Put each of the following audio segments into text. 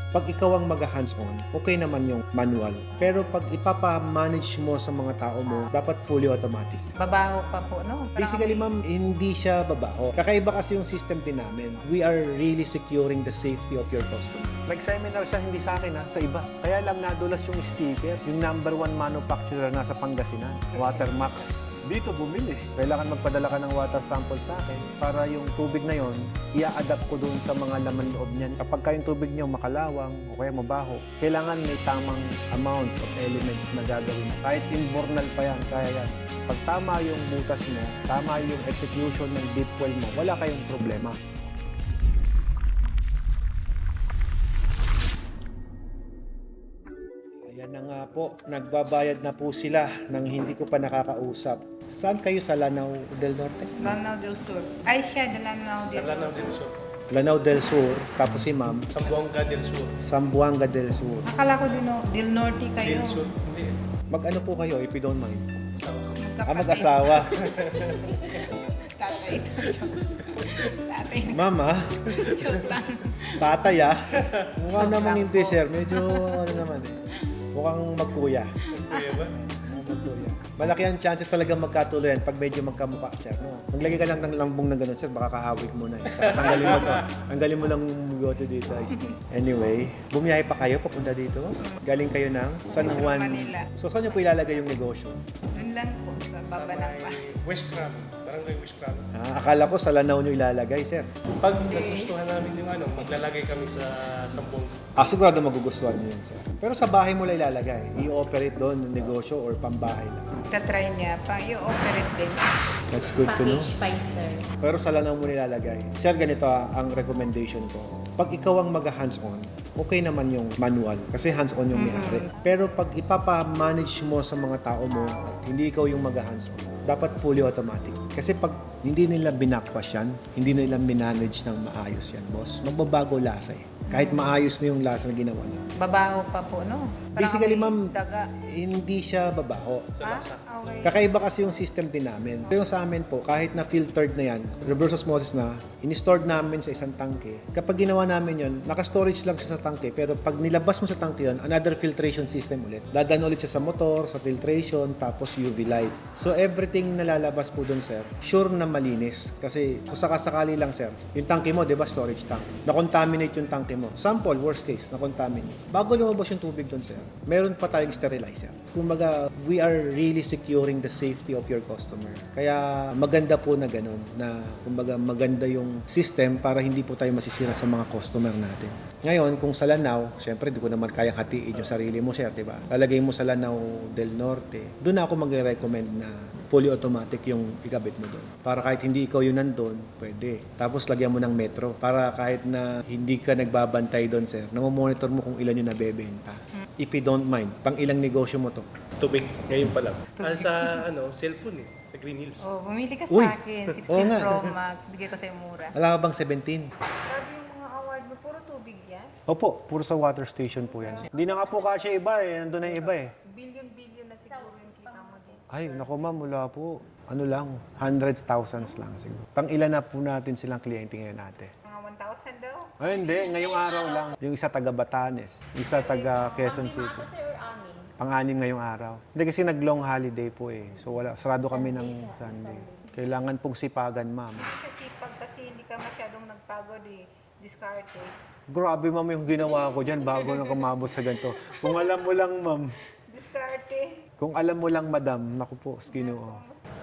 Pag ikaw ang mag-hands-on, okay naman yung manual. Pero pag ipapa-manage mo sa mga tao mo, dapat fully automatic. Babaho pa po, no? Basically, ma'am, hindi siya babaho. Kakaiba kasi yung system din namin. We are really securing the safety of your customer. Nag-seminar siya, hindi sa akin sa iba. Kaya lang nadulas yung speaker, yung number 1 manufacturer nasa Pangasinan, Watermax. Dito bumili. Kailangan magpadala ka ng water sample sa akin para yung tubig na yon i-adapt ko doon sa mga laman loob niyan. Kapag yung tubig niyo makalawang o kaya mabaho, kailangan may tamang amount of element na gagawin. Kahit imbornal pa yan, kaya yan. Pag tama yung butas mo, tama yung execution ng deep well mo, wala kayong problema. Ayan na nga po, nagbabayad na po sila nang hindi ko pa nakakausap. Saan kayo sa Lanao del Norte? Lanao del Sur. Ay, siya, Lanao Sa del Lanao del Sur. Lanao del Sur, tapos si ma'am, Zamboanga del Sur. Zamboanga del Sur. Akala ko del Norte kayo. Del Sur. Hindi. Mag-ano po kayo, if you don't mind? Asawa. Mag-asawa. Tatay. Tatay. Mama, Joke lang. tatay Mukha Joke namang lang hindi, po. sir. Medyo ano naman mukhang magkuya. Kuya ba? Magkuya. Malaki ang chances talaga magkatuloyan pag medyo magkamukha, sir. No? Maglagay ka lang ng lambong na gano'n, sir. Baka kahawig mo na. Tanggalin mo to. Tanggalin mo lang bigote dito. Anyway, bumiyahe pa kayo papunta dito. Galing kayo ng San Juan. Manila. So, saan nyo po ilalagay yung negosyo? Doon lang po, sa baba ng pa. West Cram. Barangay West Cram. Akala ko sa Lanao nyo ilalagay, sir. Pag nagustuhan namin yung maglalagay kami sa Zamboanga. Sigurado magugustuhan nyo yun, sir. Pero sa bahay mo lang ilalagay. I-operate doon ng negosyo or pambahay lang. Tatry niya pa. I-operate din. That's good to know. Package 5, sir. Pero sa Lanao mo nilalagay. Sir, ganito ang recommendation ko. Pag ikaw ang mag-hands-on, okay naman yung manual kasi hands-on yung may-ari. Pero pag ipapa-manage mo sa mga tao mo at hindi ikaw yung mag-hands-on, dapat fully automatic. Kasi pag hindi nila binakwas yan, hindi nila minanage ng maayos yan, boss, magbabago lasa Kahit maayos na yung lasa na ginawa niya. Babaho pa po, no? Basically, Parang ma'am, may daga. hindi siya babaho. Okay. Kakaiba kasi yung system din namin. Yung sa amin po, kahit na filtered na yan, reverse osmosis na, in-stored namin sa isang tangke. Kapag ginawa namin yun, naka-storage lang siya sa tangke, pero pag nilabas mo sa tangke yun, another filtration system ulit. Dadaan ulit siya sa motor, sa filtration, tapos UV light. So everything na lalabas po dun, sir, sure na malinis. Kasi kung sakasakali lang, sir, yung tangke mo, di ba, storage tank, na-contaminate yung tangke mo. Sample, worst case, na-contaminate. Bago lumabas yung tubig dun, sir, meron pa tayong sterilizer. Kumbaga, we are really securing the safety of your customer. Kaya maganda po na ganun, na kumbaga maganda yung system para hindi po tayo masisira sa mga customer natin. Ngayon, kung sa Lanao, syempre di ko naman kayang hatiin yung sarili mo, sir, di ba? Lalagay mo sa Lanao del Norte, doon ako mag-recommend na fully automatic yung ikabit mo doon. Para kahit hindi ikaw yun nandun, pwede. Tapos lagyan mo ng metro. Para kahit na hindi ka nagbabantay doon, sir, namomonitor mo kung ilan yung nabebenta. If you don't mind, pang ilang negosyo mo to? Tubig. Ngayon pa lang. Sa cellphone sa Green Hills. Oh, bumili ka Uy! sa akin. 16 Oo nga. Pro Max. Bigay ko sa'yo mura. Wala ka bang 17? Sabi yung mga award mo, puro tubig yan? Opo, puro sa water station po yan. Hindi na nga po kasya iba nandun na yung iba Billion-billion na siguro yung kita mo din. Ay, naku ma'am, wala po. Ano lang, hundreds, thousands lang siguro. Pang ilan na po natin silang kliyente ngayon natin? Mga 1,000 daw? Ay, hindi. Ngayong araw lang. Yung isa taga Batanes, isa taga Quezon City. Ako, sir, or amin? Pang-anim ngayong araw. Hindi kasi nag-long holiday po so wala, sarado kami ng Sunday. Kailangan pong sipagan, ma'am. Kasi sipag kasi hindi ka masyadong nagpagod Discarte. Grabe, ma'am, yung ginawa ko dyan bago na kumabot sa ganito. Kung alam mo lang, ma'am. Discarte. Kung alam mo lang, madam, naku po, Ginoo.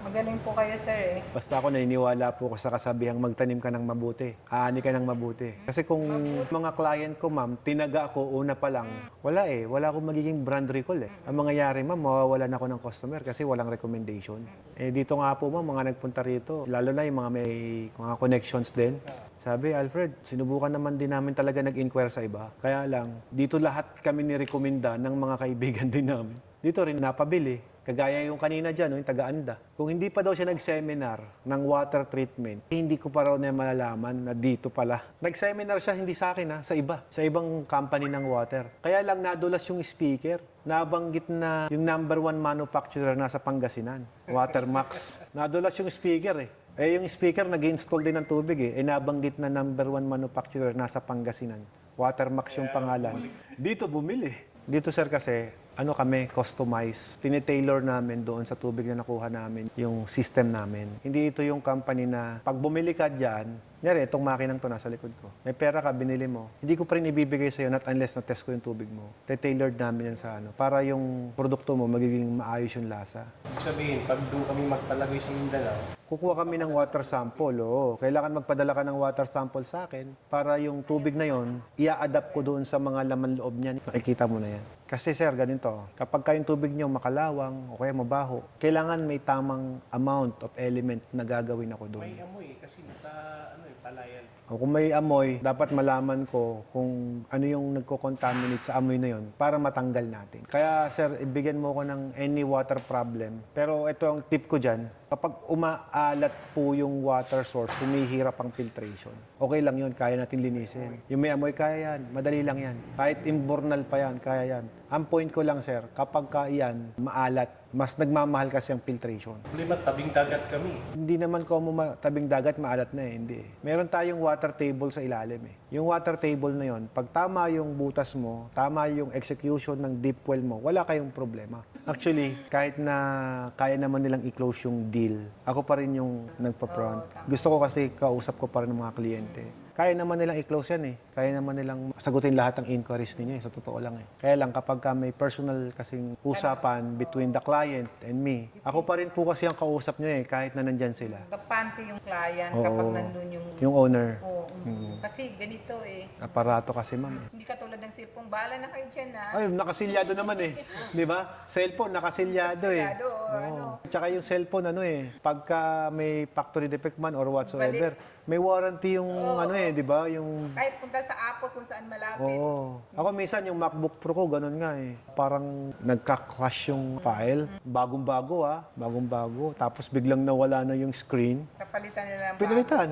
Magaling po kayo, sir Basta ako naniniwala po ko sa kasabihang magtanim ka ng mabuti, aani ka ng mabuti. Kasi kung mga client ko, ma'am, tinaga ako una pa lang, wala wala akong magiging brand recall Ang mangyayari, ma'am, mawawalan ako ng customer kasi walang recommendation. Dito nga po, ma'am, mga nagpunta rito, lalo na yung mga may mga connections din. Sabi, Alfred, sinubukan naman din namin talaga nag-inquire sa iba. Kaya lang, dito lahat kami nirekomenda ng mga kaibigan din namin. Dito rin napabili. Kagaya yung kanina dyan, yung taga-Anda. Kung hindi pa daw siya nag-seminar ng water treatment, hindi ko pa raw na malalaman na dito pala. Nag-seminar siya, hindi sa akin sa iba. Sa ibang company ng water. Kaya lang nadulas yung speaker. Nabanggit na yung number 1 manufacturer nasa Pangasinan, Watermax. Nadulas yung speaker Eh, yung speaker, nag-install din ng tubig eh. Nabanggit na number 1 manufacturer nasa Pangasinan. Watermax yung pangalan. Dito bumili. Dito sir kasi, ano kami, customize. Tinitailor namin doon sa tubig na nakuha namin yung system namin. Hindi ito yung company na pag bumili ka dyan, nyari, itong makinang to nasa likod ko. May pera ka, binili mo. Hindi ko pa rin ibibigay sa'yo not unless na-test ko yung tubig mo. Tailored namin yan sa ano. Para yung produkto mo magiging maayos yung lasa. Ibig sabihin, pag doon kami magpalagay sa Mindanao, Kukuha kami ng water sample, oo. Kailangan magpadala ka ng water sample sa akin para yung tubig na yon i-adapt ko doon sa mga laman loob niyan. Makikita mo na yan. Kasi sir, ganito, kapag yung tubig niyo makalawang o kaya mabaho, kailangan may tamang amount of element na gagawin ako doon. may amoy kasi nasa palayan. O kung may amoy, dapat malaman ko kung ano yung nagko-contaminate sa amoy na yon para matanggal natin. Kaya sir, ibigyan mo ko ng any water problem. Pero ito ang tip ko dyan, kapag umaalat po yung water source, humihirap ang filtration. Okay lang yun, kaya natin linisin. Yung may amoy, kaya yan. Madali lang yan. Kahit imbornal pa yan, kaya yan. Ang point ko lang sir, kapag yan maalat, mas nagmamahal kasi ang filtration. Problema, tabing dagat kami. Hindi naman ko tabing dagat, maalat na eh. Hindi eh. Meron tayong water table sa ilalim eh. Yung water table na yon, pag tama yung butas mo, tama yung execution ng deep well mo, wala kayong problema. Actually, kahit na kaya naman nilang i-close yung deal, ako pa rin yung nagpa-front. Gusto ko kasi kausap ko pa rin ng mga kliyente. Kaya naman nilang i-close yan eh. Kaya naman nilang sagutin lahat ng inquiries ninyo eh. Sa totoo lang eh. Kaya lang kapag may personal kasing usapan between the client and me, ako pa rin po kasi ang kausap nyo eh, kahit na nandyan sila. Kapante yung client Oo. kapag nandun yung... Yung owner. Oo. Kasi ganito eh. Aparato kasi ma'am eh. Hindi katulad ng cellphone. Bahala na kayo dyan ha. Ay, nakasilyado naman eh. Di ba? Cellphone, nakasilyado eh. Sigurado, or ano. Tsaka yung cellphone, ano eh, pagka may factory defect man or whatsoever, may warranty yung ano eh, di ba? Yung Kahit punta sa Apple kung saan malapit. Oo. Ako minsan yung MacBook Pro ko, ganun nga eh. Parang nagka-crash yung file. Bagong-bago ah. Bagong-bago. Tapos biglang nawala na yung screen. Kapalitan nila ng Pinalitan.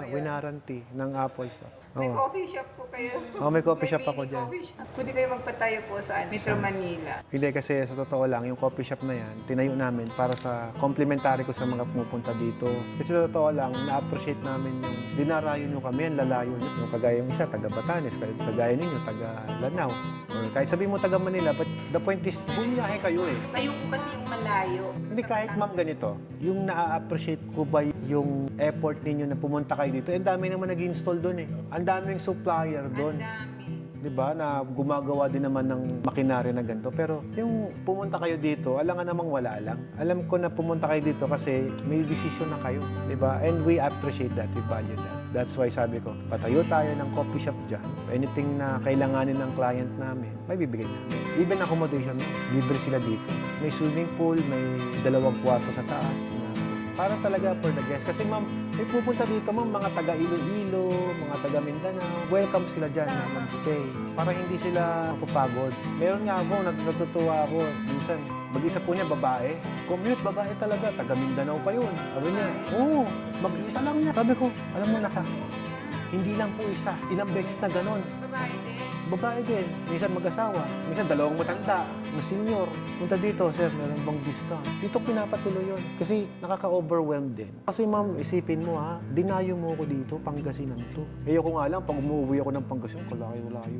Winaranty ng Apple Store. May coffee shop po kayo. May coffee shop ako mini dyan. Coffee shop. Pwede kayo magpatayo po sa Metro Manila. Hindi kasi sa totoo lang, yung coffee shop na yan, tinayo namin para sa complementary ko sa mga pumupunta dito. Kasi sa totoo lang, na-appreciate namin yung dinarayo nyo kami, ang lalayo nyo. Yung kagaya yung isa, taga Batanes, kagaya ninyo, taga Lanao. Or kahit sabihin mo taga Manila, but the point is, bumiyahe kayo eh. Kayo po kasi yung malayo. Hindi kahit ma'am ganito, yung na-appreciate ko ba yung effort ninyo na pumunta kayo dito, ang dami naman nag-install doon eh. Ang daming supplier doon. Ang dami. 'Di ba? Na gumagawa din naman ng makinarya na ganito. Pero yung pumunta kayo dito, alam nga namang wala lang. Alam ko na pumunta kayo dito kasi may decision na kayo, 'di ba? And we appreciate that, we value that. That's why sabi ko, patayo tayo ng coffee shop dyan. Anything na kailanganin ng client namin, may bibigay namin. Even accommodation, libre sila dito. May swimming pool, may 2 kwarto sa taas na para talaga for the guests. Kasi ma'am, may pupunta dito ma'am, mga taga Iloilo, mga taga Mindanao. Welcome sila dyan na mag-stay. Para hindi sila mapapagod. Meron nga ako, natutuwa ako. Minsan, mag-isa po niya, babae. Commute, babae talaga. Taga Mindanao pa yun. Sabi niya, oo, mag-isa lang niya. Sabi ko, alam mo na ka, hindi lang po isa. Ilang beses na ganon. Babae din. Babae din. Minsan mag-asawa. Minsan 2 matanda na senior. Punta dito, sir, meron bang discount? Dito pinapatuloy yun. Kasi nakaka-overwhelm din. Kasi ma'am, isipin mo ha, dinayo mo ako dito, Pangasinan to. Ayoko nga lang, pag umuwi ako ng Pangasinan, kalayo-layo.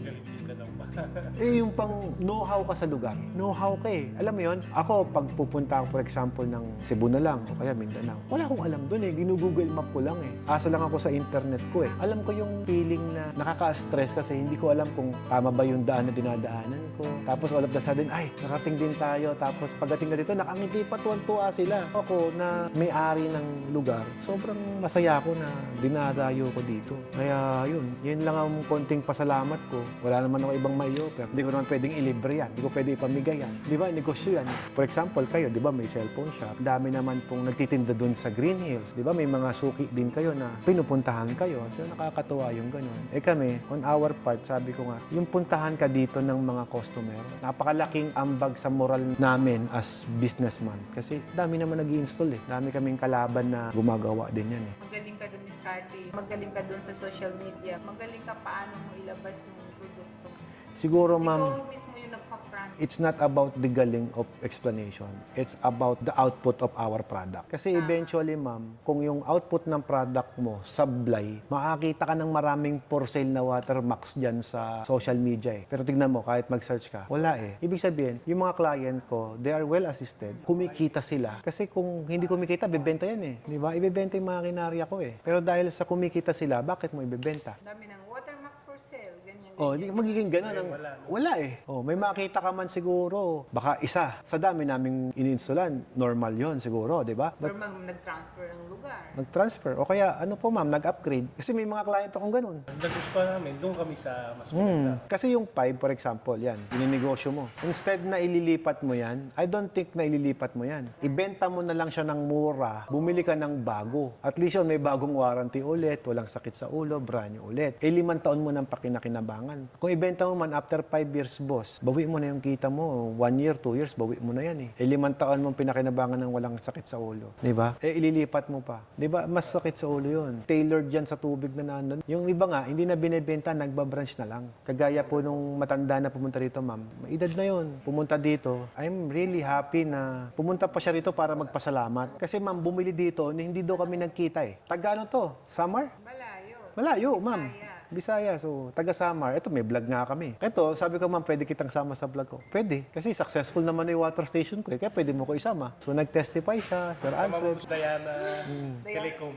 Yung pang know-how ka sa lugar. Know-how ka eh. Alam mo yun? Ako, pag pupunta ako, for example, ng Cebu na lang, o kaya Mindanao, wala akong alam dun eh. Ginu-google map ko lang eh. Asa lang ako sa internet ko eh. Alam ko yung feeling na nakaka-stress kasi hindi ko alam kung tama ba yung daan na dinadaanan ko. Tapos all of the sudden, ay, nakating din tayo. Tapos pagdating na dito, nakangiti pa, tuwan-tuwa sila. Ako na may-ari ng lugar, sobrang masaya ako na dinadayo ko dito. Kaya yun lang ang konting pasalamat ko. Wala naman ako ibang may-offer. Hindi ko naman pwedeng ilibre yan. Hindi ko pwedeng ipamigay yan. Di ba? Negosyo yan. For example, kayo, di ba, may cellphone shop. Dami naman pong nagtitinda dun sa Green Hills. Di ba? May mga suki din kayo na pinupuntahan kayo. So, nakakatuwa yung ganun. Eh kami, on our part, sabi ko nga, yung puntahan ka dito ng mga customer, napakalaking ambag sa moral namin as businessman. Kasi dami naman nag-i-install eh. Dami kaming kalaban na gumagawa din yan eh. Magaling ka dun, Miss Carly. Magaling ka dun sa social media. Magaling ka paano mo ilabas yung produkto. Siguro, ma'am, Ikaw mismo yung nagpa-France. it's not about the galing of explanation. It's about the output of our product. Kasi eventually, ma'am, kung yung output ng product mo sablay, makakita ka ng maraming for sale na watermarks dyan sa social media eh. Pero tignan mo, kahit mag-search ka, wala eh. Ibig sabihin, yung mga client ko, they are well assisted. Kumikita sila. Kasi kung hindi kumikita, bibenta yan eh. Di ba? Ibebenta yung mga kinarya ko eh. Pero dahil sa kumikita sila, bakit mo ibebenta? Dami ng watermarks for sale, ganyan. Oh, hindi magiging ganun. Wala eh. Oh, may makita ka man siguro. Baka isa. Sa dami naming ininstalan, normal yon siguro, di ba? Or nag-transfer ng lugar. Nag-transfer. O kaya, ano po ma'am, nag-upgrade. Kasi may mga client akong ganun. Ang gusto namin, doon kami sa mas maganda. Kasi yung 5, for example, yan, ininegosyo mo. Instead na ililipat mo yan, I don't think na ililipat mo yan. Ibenta mo na lang siya ng mura, bumili ka ng bago. At least yun, may bagong warranty ulit, walang sakit sa ulo, brand new ulit. 5 taon mo ng pakinakinabangan. Kung ibenta mo man after 5 years, boss, bawi mo na yung kita mo. 1 year, 2 years, bawi mo na yan eh. 5 taon mong pinakinabangan ng walang sakit sa ulo. Di ba? Ililipat mo pa. Di ba? Mas sakit sa ulo yun. Tailored yan sa tubig na nandun. Yung iba nga, hindi na binibenta, nagbabranch na lang. Kagaya po nung matanda na pumunta rito, ma'am. May edad na yun. Pumunta dito. I'm really happy na pumunta pa siya rito para magpasalamat. Kasi ma'am, bumili dito, hindi daw kami nagkita eh. Taga ano to? Samar? Malayo. Malayo, ma'am. Bisaya. Bisaya. So, taga Samar. Ito, may vlog nga kami. Ito, sabi ko, ma'am, pwede kitang sama sa vlog ko. Pwede. Kasi successful naman yung water station ko eh. Kaya pwede mo ko isama. So, nag-testify siya, Sir Alfred. Diana Telecom.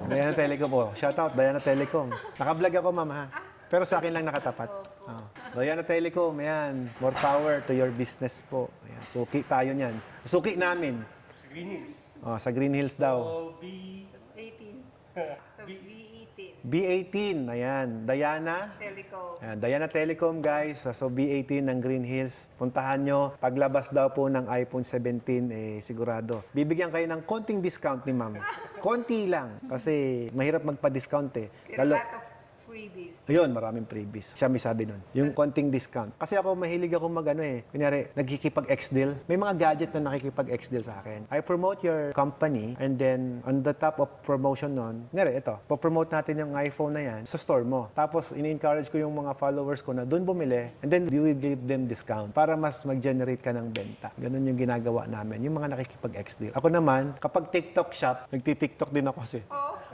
Diana Telecom. Oh, shout out, Diana Telecom. Naka-vlog ako, ma'am, ha? Pero sa akin lang nakatapat. Oh. Diana Telecom, ayan. More power to your business po. Ayan. Suki tayo niyan. Suki namin. Sa Green Hills. Oh, sa Green Hills daw. O, 18. So, V18. B18, ayan. Diana. Telecom. Ayan, Diana Telecom, guys. So, B18 ng Green Hills. Puntahan nyo. Paglabas daw po ng iPhone 17, sigurado. Bibigyan kayo ng konting discount ni ma'am. Konti lang. Kasi mahirap magpa-discount eh. Pero lot of freebies. Ayun, maraming freebies. Siya may sabi nun. Yung konting discount. Kasi ako, mahilig ako kunyari, nagkikipag-X-deal. May mga gadget na nakikipag-X-deal sa akin. I promote your company and then on the top of promotion nun, kunyari, ito, po-promote natin yung iPhone na yan sa store mo. Tapos, ini-encourage ko yung mga followers ko na doon bumili and then we will give them discount para mas mag-generate ka ng benta. Ganun yung ginagawa namin, yung mga nakikipag-X-deal. Ako naman, kapag TikTok shop, nagti-TikTok din ako kasi.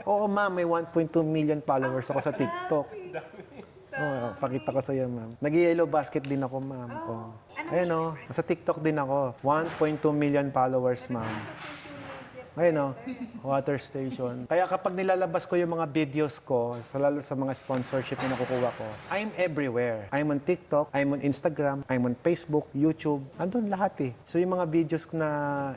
Oo, ma'am, may 1.2 million followers ako sa TikTok. Oh, pakita ko sa iyo, ma'am. Nag-yellow basket din ako, ma'am. Oh. Ayan oh, sa TikTok din ako. 1.2 million followers, ma'am. Ayun oh, water station. Kaya kapag nilalabas ko yung mga videos ko, lalo sa mga sponsorship na nakukuha ko, I'm everywhere. I'm on TikTok, I'm on Instagram, I'm on Facebook, YouTube. Andun lahat eh. So yung mga videos na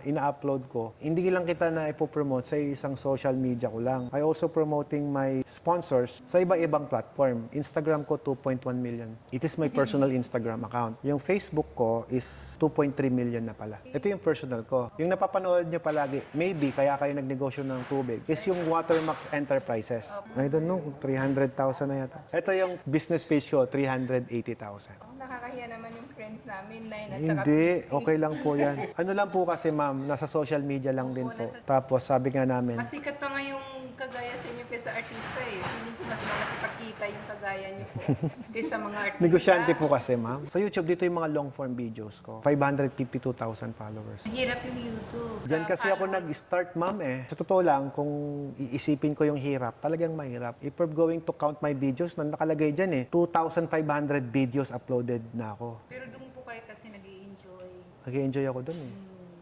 ina-upload ko, hindi lang kita na ipopromote sa isang social media ko lang. I also promoting my sponsors sa iba-ibang platform. Instagram ko, 2.1 million. It is my personal Instagram account. Yung Facebook ko is 2.3 million na pala. Ito yung personal ko. Yung napapanood nyo palagi, maybe kaya kayo nagnegosyo ng tubig, is yung Watermax Enterprises. I don't know, 300,000 na yata. Ito yung business page ko, 380,000. Nakakahiya naman yung friends namin, 9 at saka Hindi, okay lang po yan. Ano lang po kasi ma'am, nasa social media lang din po. Tapos sabi nga namin, Mas sikat pa nga yung kagaya sa inyo kaysa artista eh. Feeling ko mas makasipagkita yung kagaya niyo po kaysa mga artista. negosyante po kasi ma'am. Sa YouTube, dito yung mga long form videos ko. 552,000 followers. Hirap yung YouTube. Diyan kasi ako nag-start, ma'am eh. Sa totoo lang, kung iisipin ko yung hirap, talagang mahirap. If we're going to count my videos, nakalagay dyan eh. 2,500 videos uploaded na ako. Pero doon po kayo kasi nag-i-enjoy. Nag-enjoy ako dun eh.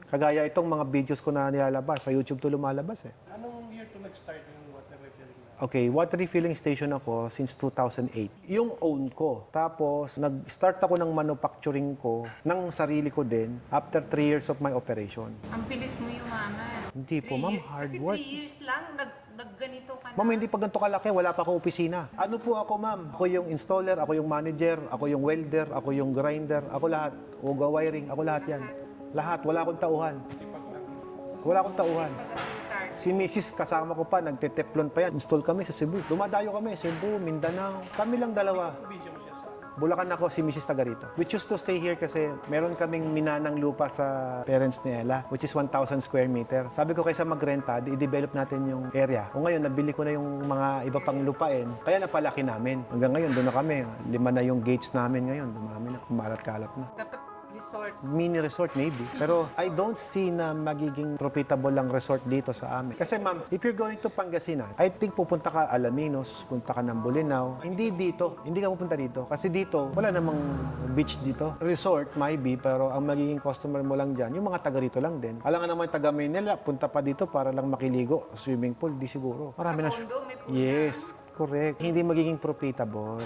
Kagaya itong mga videos ko na nilalabas, sa YouTube to lumalabas eh. Anong year to nag-start yung water refilling na? Okay, water refilling station ako since 2008. Yung own ko. Tapos, nag-start ako ng manufacturing ko, ng sarili ko din, after 3 years of my operation. Ang bilis mo yung mama. Hindi po, ma'am, hard work. Kasi 3 years lang, nagganito ka na. Ma'am, hindi pa ganito kalaki, wala pa akong opisina. Ano po ako, ma'am? Ako yung installer, ako yung manager, ako yung welder, ako yung grinder, ako lahat. Uga wiring, ako lahat yan. Lahat, wala akong tauhan. Wala akong tauhan. Start. Si Mrs. kasama ko pa, nagte-teflon pa yan. Install kami sa Cebu. Dumadayo kami, Cebu, Mindanao. Kami lang dalawa. Video mo siya sa... Bulacan ako, si Mrs. taga rito. We choose to stay here kasi meron kaming minanang lupa sa parents ni Ella, which is 1,000 square meter. Sabi ko kaysa magrenta, i-develop natin yung area. O ngayon, nabili ko na yung mga iba pang lupain, kaya napalaki namin. Hanggang ngayon, doon na kami. 5 na yung gates namin ngayon. Dumami na, kumalat-kalap na. Dapat resort. Mini resort maybe. Pero I don't see na magiging profitable ang resort dito sa amin. Kasi ma'am, if you're going to Pangasinan, I think pupunta ka Alaminos, punta ka ng Bolinao. Hindi dito. Hindi ka pupunta dito. Kasi dito, wala namang beach dito. Resort, maybe, pero ang magiging customer mo lang dyan, yung mga taga rito lang din. Alam nga naman taga Manila, punta pa dito para lang makiligo. Swimming pool, di siguro. Marami na. Sa condo, may pool Yes, correct. Hindi magiging profitable.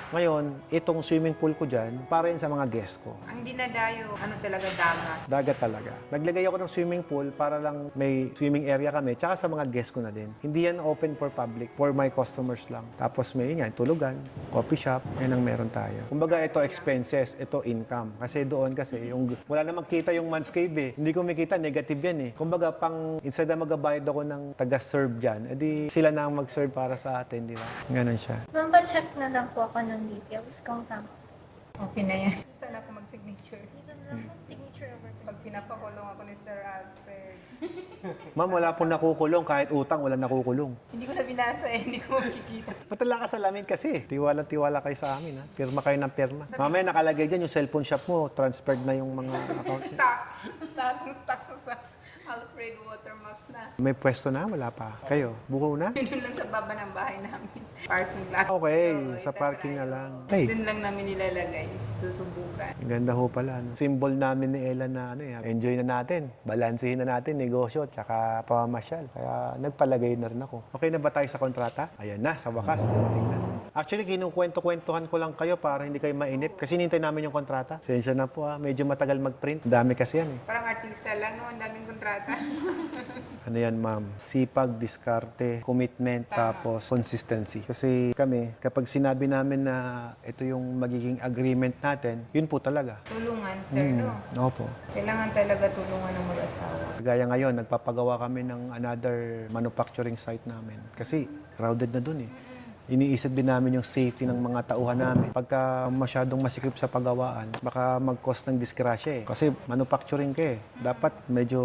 Ngayon, itong swimming pool ko dyan, para yun sa mga guest ko. Ang dinadayo, ano talaga, dagat. Dagat talaga. Naglagay ako ng swimming pool para lang may swimming area kami, tsaka sa mga guest ko na din. Hindi yan open for public, for my customers lang. Tapos may yun yan, tulugan, coffee shop, yan ang meron tayo. Kumbaga ito expenses, ito income. Kasi doon kasi, yung, wala namang kita yung manscape eh. Hindi ko makita, negative yan eh. Kumbaga pang, instead na magabayad ako ng taga-serve dyan, edi sila na ang mag-serve para sa atin, di ba? Ganon siya. Ma'am, pa-check na lang po ako ng details kung tama. Okay na yan. Saan ako mag-signature? Dito na lang po, signature over to. Pag pinapakulong ako ni Sir Alfred. Ma'am, wala pong nakukulong. Kahit utang, wala nakukulong. Hindi ko na binasa eh, hindi ko makikita. Patala ka sa lamin kasi. Tiwala kayo sa amin, ha? Pirma kayo ng pirma. Mamaya nakalagay dyan yung cellphone shop mo. Transferred na yung mga accounts. Stocks. Lahat ng stocks ko sa Alfred Watermax na. May pwesto na? Wala pa. Kayo? Buko na? Doon lang sa baba ng bahay namin. Parking lot. Okay, So, sa parking na itatry. lang. Hey, Doon lang namin nilalagay. Susubukan. ganda ho pala. No? Symbol namin ni Ella na enjoy na natin. Balansehin na natin negosyo at saka pamamasyal. Kaya nagpalagay na rin ako. Okay na ba tayo sa kontrata? Ayan na, sa wakas. Dumating na. Actually, kinukwento-kwentuhan ko lang kayo para hindi kayo mainip. Kasi nintay namin yung kontrata. Sensya na po Medyo matagal mag-print. Dami kasi yan Parang artista lang, no? Ang daming kontrata. Ano yan, ma'am? Sipag, diskarte, commitment, tapos consistency. Kasi kami, kapag sinabi namin na ito yung magiging agreement natin, yun po talaga. Tulungan, sir, no? Opo. Kailangan talaga tulungan ng mag-asawa. Gaya ngayon, nagpapagawa kami ng another manufacturing site namin. Kasi crowded na dun Iniisip din namin yung safety ng mga tauhan namin. Pagka masyadong masikip sa paggawaan, baka mag-cause ng disgrasya Kasi manufacturing ka Dapat medyo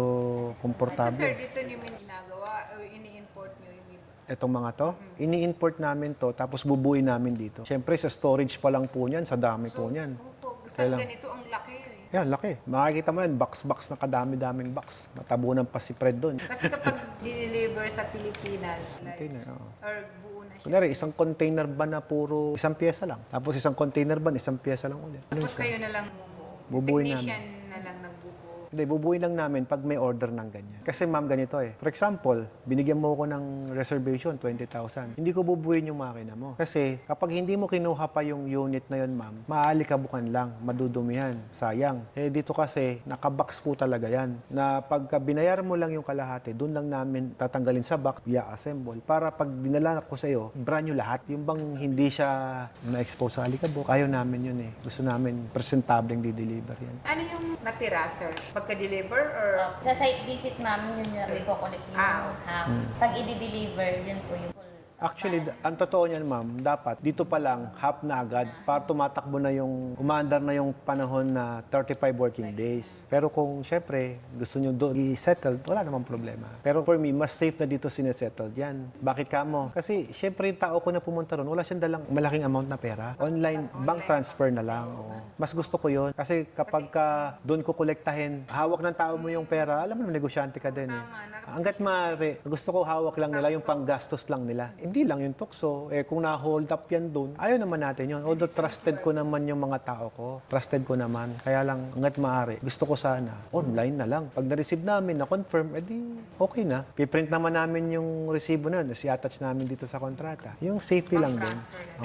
Ito, komportable. sir, dito niyo may ginagawa o ini-import niyo yung iba? Etong mga to, ini-import namin to, tapos bubuin namin dito. Siyempre, sa storage pa lang po niyan, sa dami po niyan. Opo, basta Kailang- ganito ang laki Yan, laki. Makikita mo yan, box-box na kadami-daming box. Matabunan pa si Fred doon. Kasi kapag deliver sa Pilipinas, like, Container, oo. or buo na siya. Kunyari, isang container ba na puro isang pyesa lang. Tapos isang container ba, isang pyesa lang ulit. Tapos kayo na lang bumuo. Bubuin Technician na lang nagbubuo. Hindi, bubuin lang namin pag may order ng ganyan. Kasi ma'am, ganito For example, binigyan mo ko ng reservation, 20,000. Hindi ko bubuin yung makina mo. Kasi kapag hindi mo kinuha pa yung unit na yun, ma'am, maaalikabukan lang, madudumihan, sayang. Dito kasi, nakabox po talaga yan. Na pagka binayaran mo lang yung kalahati, doon lang namin tatanggalin sa box, i-assemble. Para pag dinala ko sa iyo, brand new lahat. Yung bang hindi siya na-expose sa alikabok, ayaw namin yun Gusto namin presentableng di-deliver yan. Ano yung natira, sir? Pagka-deliver or... Sa site visit, ma'am, yun yung i-connect yung half. Pag i-deliver, yun po yung full. Actually, ang totoo niyan, ma'am, dapat dito pa lang half na agad para tumatakbo na yung, umaandar na yung panahon na 35 working days. Pero kung syempre gusto nyo doon i-settle, wala namang problema. Pero for me, mas safe na dito sinesettled yan. Bakit ka mo? Kasi syempre yung tao ko na pumunta ron, wala siyang dalang malaking amount na pera. Online, bank transfer na lang. Mas gusto ko yun. Kasi kapag ka doon ko kolektahin, hawak ng tao mo yung pera, alam mo, negosyante ka din Hanggat maaari, gusto ko hawak lang nila yung panggastos lang nila. Hindi lang yung tukso. Kung na-hold up yan doon, ayaw naman natin yun. Although trusted ko naman yung mga tao ko. Trusted ko naman. Kaya lang, hanggat maaari, gusto ko sana, online na lang. Pag na-receive namin, na-confirm, edi okay na. Piprint naman namin yung resibo na, i-attach namin dito sa kontrata. Yung safety lang din.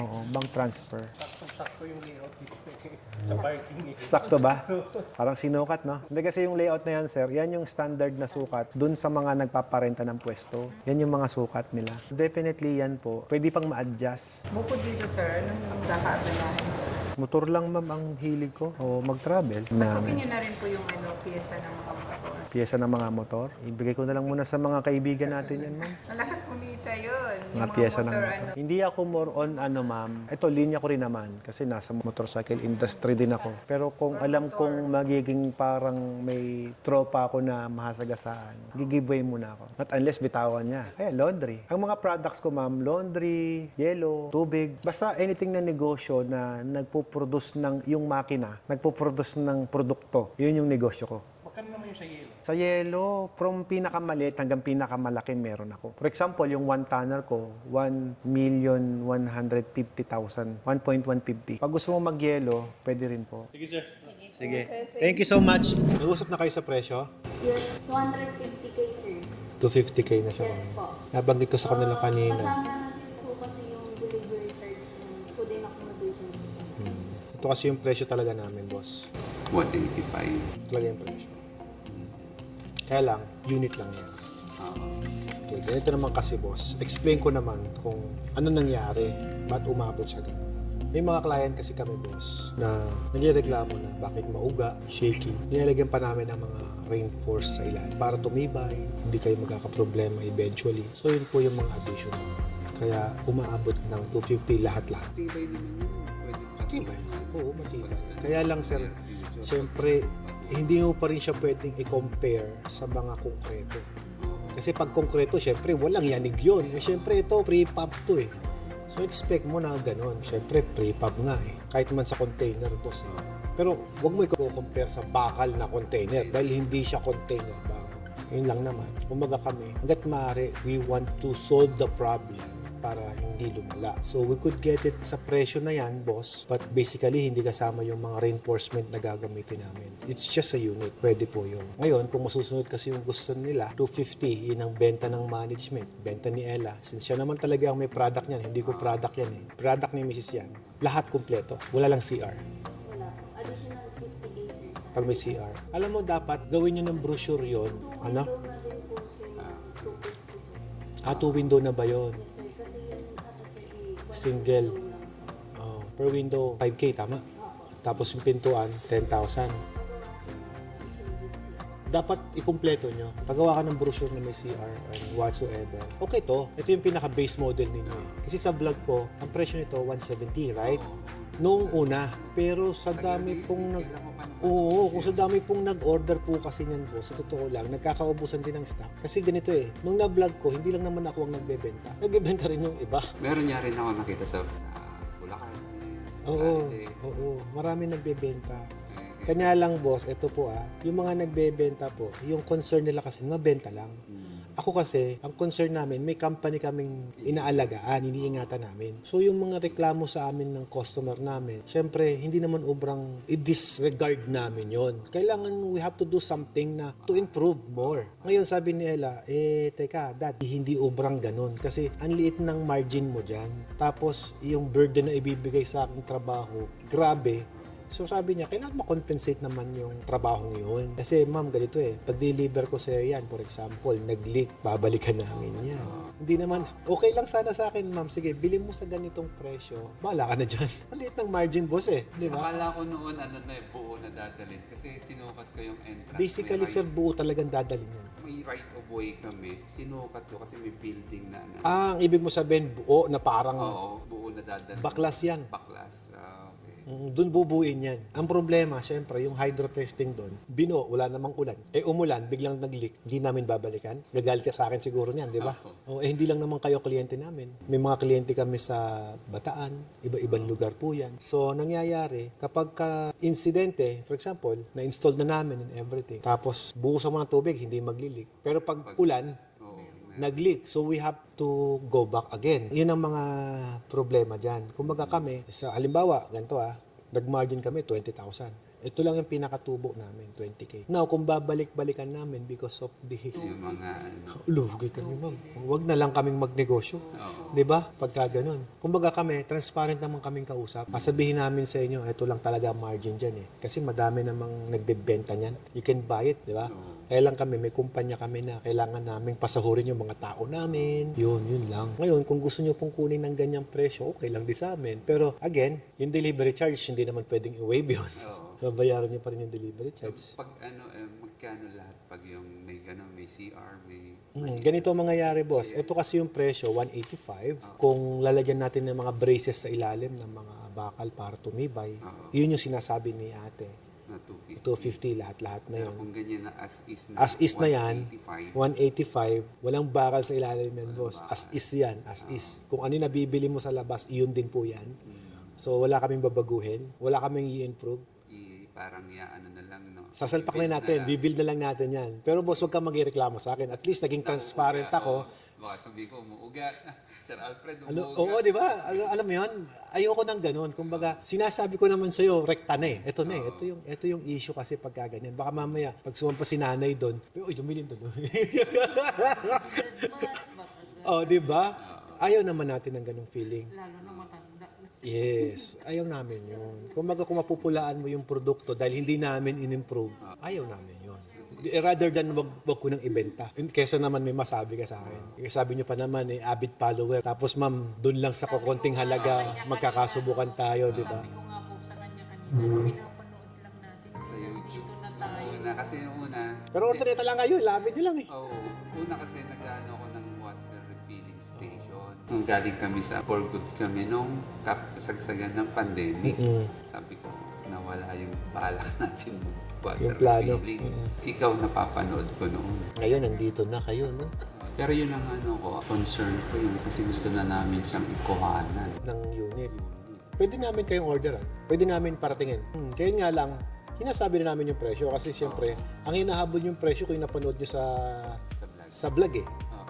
Oo, bank transfer. Sakto yung layout dito sa parking Sakto ba? Parang sinukat, no? Hindi kasi yung layout na yan, sir, yan yung standard na sukat dun sa mga nagpaparenta ng pwesto. Yan yung mga sukat nila. Definitely yan po. Pwede pang ma-adjust. Bukod dito, sir, ano yung kakabalahin, sir? Motor lang, ma'am, ang hilig ko. O mag-travel. Pasukin niyo na rin po yung pyesa ng mga motor. piyesa ng mga motor. Ibigay ko na lang muna sa mga kaibigan natin yan, ma'am. Malakas kumita yun. Mga piyesa ng motor. Hindi ako more on ma'am. Ito, linya ko rin naman kasi nasa motorcycle industry din ako. Pero kung alam kong magiging parang may tropa ako na mahasagasaan, giveaway muna ako. Not unless bitawan niya. Kaya laundry. Ang mga products ko, ma'am, laundry, yelo, tubig, basta anything na negosyo na nagpo-produce ng yung makina, nagpo-produce ng produkto, yun yung negosyo ko. Magkano naman yung sa yelo? Sa yelo, from pinakamaliit hanggang pinakamalaki meron ako. For example, yung 1 tonner ko, 1,150,000, 1.150. Pag gusto mo mag-yelo, pwede rin po. Sige, sir. Sige. Thank you so much. Nag-usap na kayo sa presyo? Yes, 250K, sir. 250K na siya. Yes po. Nabanggit ko sa kanila kanina. Kasama natin po kasi yung delivery charge ng food and accommodation. Ito kasi yung presyo talaga namin, boss. 185. Talaga yung presyo. Kaya lang, unit lang yan. Okay, ganito naman kasi, boss. Explain ko naman kung ano nangyari, ba't umabot siya ganun. May mga client kasi kami, boss, na nagreklamo na bakit mauga, shaky. Nilalagyan pa namin ng mga reinforce sa ilalim para tumibay, hindi kayo magkakaproblema eventually. So, yun po yung mga additional. Kaya umaabot ng 250 lahat-lahat. Matibay naman yun. Pwede Matibay. Oo, matibay. Kaya lang, sir, siyempre, hindi mo pa rin siya pwedeng i-compare sa mga konkreto. Kasi pag konkreto, siyempre, walang yanig yun. Eh, siyempre, ito, pre-pub to eh. So, expect mo na ganun. Siyempre, pre-pub nga eh. Kahit man sa container, boss eh. Pero, wag mo i-compare sa bakal na container dahil hindi siya container ba. Yun lang naman. Umaga kami, hanggat maaari, we want to solve the problem para hindi lumala. So, we could get it sa presyo na yan, boss. But basically, hindi kasama yung mga reinforcement na gagamitin namin. It's just a unit. Pwede po yun. Ngayon, kung masusunod kasi yung gusto nila, 250, yun ang benta ng management. Benta ni Ella. Since siya naman talaga ang may product niyan, hindi ko product yan eh. Product ni Mrs. yan. Lahat kumpleto. Wala lang CR. Wala po. Additional 50K, sir. Pag may CR. Alam mo, dapat gawin nyo ng brochure yun. Ano? Window na din po, sir, yung 250, sir. 2 window na ba yun? Yes, sir. Kasi yung ano, sir, one Single. window lang po. Oh, per window, 5K, tama? Tapos yung pintuan, 10,000. Dapat ikumpleto nyo. Pagawa ka ng brochure na may CR and whatsoever. Okay to. Ito yung pinaka-base model ninyo eh. Kasi sa vlog ko, ang presyo nito, 170, right? Noong una. Pero sa dami pong Oo, kung sa dami pong nag-order po kasi niyan po, sa totoo lang, nagkakaubusan din ng stock. Kasi ganito eh, nung na-vlog ko, hindi lang naman ako ang nagbebenta. Nagbebenta rin yung iba. Meron niya rin ako nakita sa Bulacan. Oo, oo. Marami nagbebenta. Kanya lang, boss, ito po yung mga nagbebenta po, yung concern nila kasi mabenta lang. Ako kasi, ang concern namin, may company kaming inaalagaan, iniingatan namin. So yung mga reklamo sa amin ng customer namin, syempre, hindi naman obrang i-disregard namin yon. Kailangan we have to do something na to improve more. Ngayon sabi ni Ella, teka, dad, hindi obrang ganun. Kasi ang liit ng margin mo dyan. Tapos yung burden na ibibigay sa aking trabaho, grabe. So sabi niya, kailangan ma-compensate naman yung trabahong yun. Kasi ma'am, ganito pag-deliver ko sa'yo yan, for example, nag-leak, babalikan namin yan. Hindi naman, okay lang sana sa akin ma'am, sige, bili mo sa ganitong presyo, bahala ka na dyan. Maliit ng margin, boss di ba? Akala ko noon, buo na dadalhin. Kasi sinukat ko yung entrance. Basically, sir, buo talagang dadalhin yan. May right of way kami. Sinukat ko kasi may building na. Ang ibig mo sabihin, buo na parang Oo, buo na dadalhin. baklas yan. Baklas. Okay. Doon bubuin yan. Ang problema, syempre, yung hydro testing doon, wala namang ulan. Umulan, biglang nag-leak, hindi namin babalikan. Gagalit ka sa akin siguro niyan, di ba? Hindi lang naman kayo kliyente namin. May mga kliyente kami sa Bataan, iba-ibang lugar po yan. So, nangyayari, kapag ka-insidente, for example, na-install na namin and everything, tapos buhusan mo ng tubig, hindi magli-leak. Pero pag ulan, nag-leak. So, we have to go back again. Yun ang mga problema dyan. Kumbaga kami, sa halimbawa, ganito nag-margin kami 20,000. Ito lang yung pinakatubo namin, 20K. Now, kung babalik-balikan namin because of the... Yung mga Lugi kami, ma'am. Huwag na lang kaming magnegosyo. Di ba? Pagka ganun. Kumbaga kami, transparent naman kaming kausap. Sabihin namin sa inyo, ito lang talaga margin dyan eh. Kasi madami namang nagbebenta niyan. You can buy it, di ba? Kaya lang kami, may kumpanya kami na kailangan naming pasahurin yung mga tao namin. Yun lang. Ngayon, kung gusto nyo pong kunin ng ganyang presyo, okay lang din sa amin. Pero again, yung delivery charge, hindi naman pwedeng i-waive yun. Babayaran nyo pa rin yung delivery charge. pag magka magkano lahat pag yung may gano'n, may CR, may... Ganito ang mangyayari, boss. Ito kasi yung presyo, 185. Kung lalagyan natin ng mga braces sa ilalim ng mga bakal para tumibay, yun yung sinasabi ni ate. Na 250. 250 lahat-lahat na yun. Kung ganyan na as is na, As is na yan, 185. 185, walang bakal sa ilalim yan, boss. As is yan, as is. Kung ano yung nabibili mo sa labas, iyon din po yan. So, wala kaming babaguhin, wala kaming i-improve. Parang ano na lang, no? Sasalpak na natin, bibuild na lang natin yan. Pero boss, huwag kang magreklamo sa akin. At least naging transparent ako. Baka sabi ko, umuuga. Sir Alfred, Ano, umuuga. oo, di ba? Alam mo yun? Ayoko ng ganun. Kumbaga, sinasabi ko naman sa'yo, rekta na eh. Ito na eh. Ito yung issue kasi pagka ganyan. Baka mamaya, pag sumampa si nanay doon, uy, tumilin doon. Oh, di ba? Ayaw naman natin ng ganung feeling. Lalo na matanda. Yes, ayaw namin yun. Kumbaga kung mapupulaan mo yung produkto dahil hindi namin in-improve, ayaw namin yun. Rather than wag ko nang ibenta. Kesa naman may masabi ka sa akin. Sabi niyo pa naman, avid follower. Tapos ma'am, doon lang sa kukunting halaga, magkakasubukan tayo, di ba? Sabi ko nga po sa kanya kanina, pinapanood lang natin. Sa YouTube. Dito na tayo. Una, kasi yung una... Pero order lang ngayon, labid nyo lang eh. Oo. Una kasi nag-ano ako ng water refilling station. Nung galing kami sa for good kami nung kasagsagan ng pandemic. Sabi ko, nawala yung balak natin mo. Water Yung plano. refilling. Ikaw napapanood ko noon. Ngayon, nandito na kayo, no? Pero yun ang ano ko, concern ko yun kasi gusto na namin siyang ikuhanan. Ng unit. Pwede namin kayong orderan. Pwede namin paratingin. Kaya nga lang, hinasabi na namin yung presyo kasi siyempre, ang hinahabol yung presyo kung napanood nyo Sa vlog. sa vlog eh. Oo.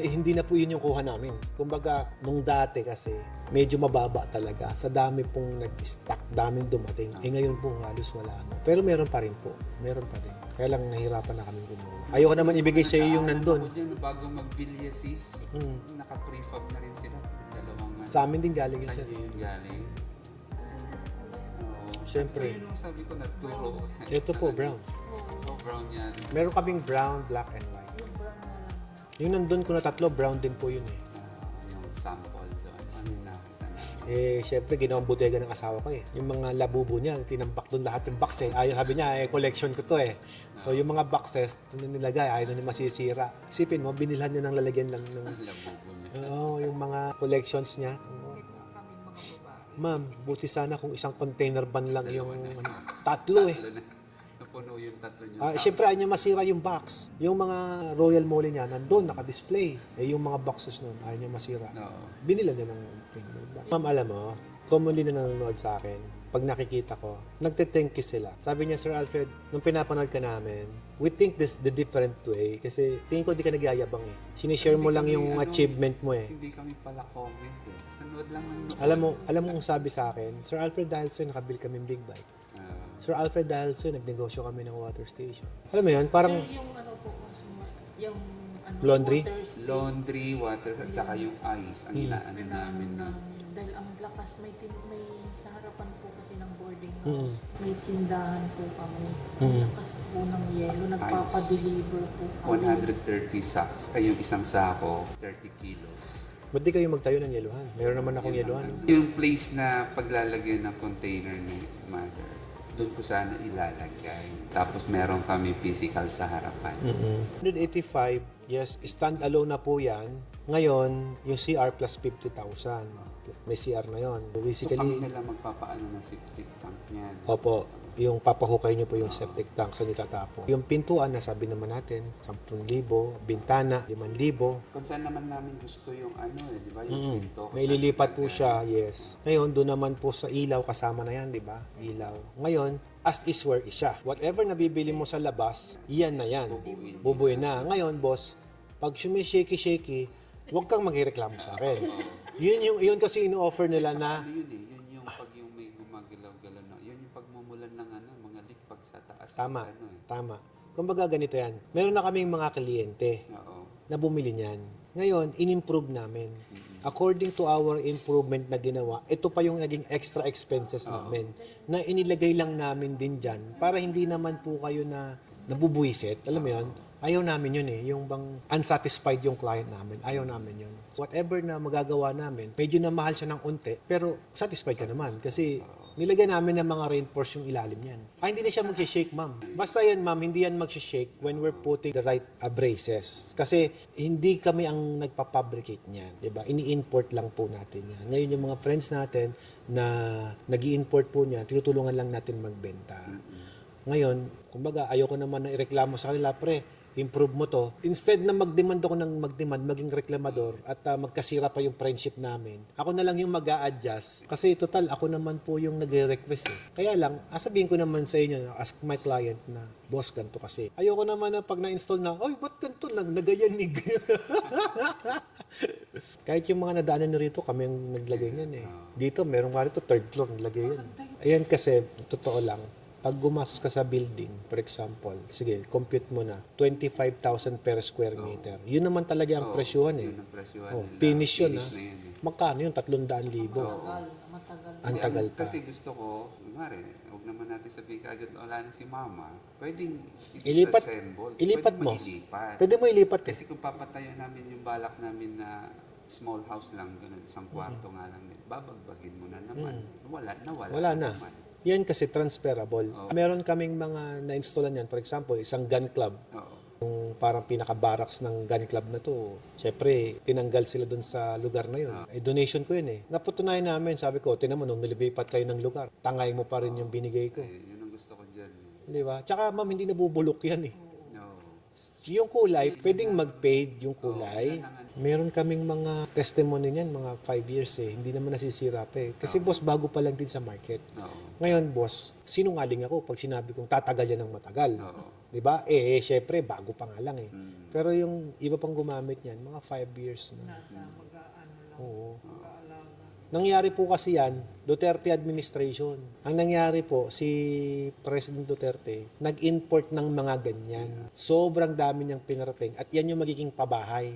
Hindi na po yun yung kuha namin. Kumbaga, nung dati kasi, medyo mababa talaga. Sa dami pong nag-stack, daming dumating. Ngayon po, halos wala na. Pero meron pa rin po. Meron pa rin. Kaya lang nahirapan na kami gumawa. Ayoko naman ibigay sa iyo yung nandun. Ako dyan, bago mag-bilyasis, naka-prefab na rin sila. Dalawang Sa amin din galing yun, Saan sir. yun galing? Oo. Siyempre. Yun yung sabi ko, nagturo. Ito po, brown. Oh, brown yan. Meron kaming brown, black, and white. Yung nandun ko na tatlo, brown din po yun eh. Yung sample doon. Ano yung nakita na? Syempre, ginawang bodega ng asawa ko eh. Yung mga labubo niya, tinambak doon lahat yung box eh. Ayaw, sabi niya, collection ko to eh. So, yung mga boxes, nilagay, ayaw na masisira. Isipin mo, binilhan niya ng lalagyan lang ng... Ang labubo niya. Oo, yung mga collections niya. Oo. Ma'am, buti sana kung isang container ban lang yung tatlo eh. Tatlo na. Napuno yung tatlo niya. Siyempre, ayaw niya masira yung box. Yung mga Royal Mall niya, nandun, naka-display. Yung mga boxes nun, ayaw niya masira. Oo. Binila niya ng container ban. Ma'am, alam mo, commonly na nanonood sa akin, pag nakikita ko, nagte-thank you sila. Sabi niya, Sir Alfred, nung pinapanood ka namin, we think this the different way. Kasi tingin ko di ka nagyayabang eh. Sinishare mo lang yung achievement mo eh. Hindi kami pala comment eh. Nanood lang ng Alam mo ang sabi sa akin, Sir Alfred, dahil sa'yo nakabil kami big bike. Sir Alfred, dahil sa'yo nagnegosyo kami ng water station. Alam mo yun, parang Sir, yung ano po, yung ano, Laundry? water stick, laundry, water, at saka yung ice. Ang inaano namin na. dahil ang lakas, may sa harapan po kasi ng boarding house, may tindahan po kami. Ang lakas po ng yelo, nagpapadeliver po kami. 130 sacks. Ay, yung isang sako, 30 kilos. ba't di kayo magtayo ng yeluhan? Meron naman akong yeluhan. No? Yung place na paglalagyan ng container ni Mother, doon ko sana ilalagay. Tapos meron kami physical sa harapan. 185, yes, stand-alone na po yan. Ngayon, yung CR plus 50,000. May CR na yon. So, Basically, kami nila magpapaano ng septic tank niyan. opo, yung papahukay niyo po yung septic tank sa nitatapo. Yung pintuan, nasabi naman natin, 10,000, bintana, 5,000. Kung saan naman namin gusto yung ano eh, di ba? Yung pinto. May lilipat po siya, yes. Ngayon, doon naman po sa ilaw, kasama na yan, di ba? Ilaw. Ngayon, as is where is siya. Whatever nabibili mo sa labas, yan na yan. Bubuin na. Ngayon, boss, pag sumi-shaky-shaky, huwag kang magreklamo sa akin. Yun kasi ino-offer nila na, Ano yun eh, yun yung pag yung may gumagalaw-galaw na, yun yung pagmumulan ng ano, mga leak pag sa taas. tama, Ano eh. tama. Kumbaga ganito yan. Meron na kaming mga kliyente Oo. na bumili niyan. Ngayon, in-improve namin. According to our improvement na ginawa, ito pa yung naging extra expenses namin na inilagay lang namin din dyan para hindi naman po kayo na nabubuisit. Alam mo yun? Ayaw namin yun eh. Yung bang unsatisfied yung client namin. Ayaw namin yun. Whatever na magagawa namin, medyo na mahal siya ng unti, pero satisfied ka naman kasi nilagyan namin ng mga reinforce yung ilalim niyan. Hindi na siya mag-shake, ma'am. Basta yan, ma'am, hindi yan mag-shake when we're putting the right braces. Kasi hindi kami ang nagpapabricate niyan, di ba? Ini-import lang po natin yan. Ngayon yung mga friends natin na nag-i-import po niyan, tinutulungan lang natin magbenta. Ngayon, kumbaga, ayoko naman na ireklamo sa kanila, pre, improve mo to. Instead na mag-demand ako ng mag-demand, maging reklamador at magkasira pa yung friendship namin, ako na lang yung mag-a-adjust. Kasi total, ako naman po yung nagre-request eh. Kaya lang, sabihin ko naman sa inyo, ask my client na, boss, ganito kasi. Ayoko naman na pag na-install na, oy, ba't ganito? Nagayanig. Kahit yung mga nadaanan na rito, kami yung naglagay niyan eh. Dito, meron nga rito, third floor, naglagay yan. Ayan kasi, totoo lang, pag gumastos ka sa building, for example, sige, compute mo na, 25,000 per square meter. Yun naman talaga ang presyuhan eh. Yun ang presyohan nila. Finish yun Finish ah. na yun eh. Magkano yun? 300,000. Matagal. Ang tagal pa. Kasi gusto ko, kumari, huwag naman natin sabihin kaagad wala na si mama. Pwedeng Ilipat- disassemble. ilipat Pwede mo. mailipat. Pwede mo ilipat eh. Kasi kung papatayan namin yung balak namin na small house lang, ganun, isang kwarto nga lang, babagbagin mo na naman. Wala Wala na. naman. Yan kasi transferable. Meron kaming mga na-installan yan. For example, isang gun club. Oo. Yung parang pinaka-barracks ng gun club na to, syempre, tinanggal sila dun sa lugar na yun. Donation ko yun eh. Napatunayan namin, sabi ko, tinan mo, nung nilipat kayo ng lugar, tangay mo pa rin yung binigay ko. Yun ang gusto ko dyan. Di ba? Tsaka, ma'am, hindi nabubulok yan eh. No. Yung kulay, pwedeng mag-fade yung kulay. Meron kaming mga testimony niyan, mga 5 years eh. Hindi naman nasisira pa eh. Kasi boss, bago pa lang din sa market. Oo. Ngayon, boss, sinungaling ako pag sinabi kong tatagal yan ng matagal. Oo. 'Di ba? Syempre, bago pa nga lang eh. Pero yung iba pang gumamit niyan, mga 5 years na. Nasa mag-aano lang, Oo. mag-aalaga. Nangyari po kasi yan, Duterte administration. Ang nangyari po, si President Duterte, nag-import ng mga ganyan. Sobrang dami niyang pinarating at yan yung magiging pabahay.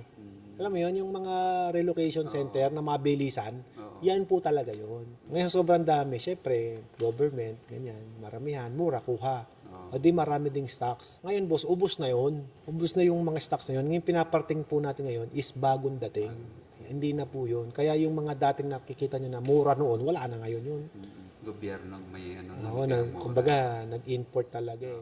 Alam mo yun, yung mga relocation center na mabilisan, yan po talaga yun. Ngayon sobrang dami, syempre, government, ganyan, maramihan, mura, kuha. O di marami ding stocks. Ngayon boss, ubos na yun. Ubos na yung mga stocks na yun. Ngayon pinaparting po natin ngayon is bagong dating. Hindi na po yun. Kaya yung mga dating nakikita nyo na mura noon, wala na ngayon yun. Gobyerno may ano. Kumbaga, nag-import talaga eh.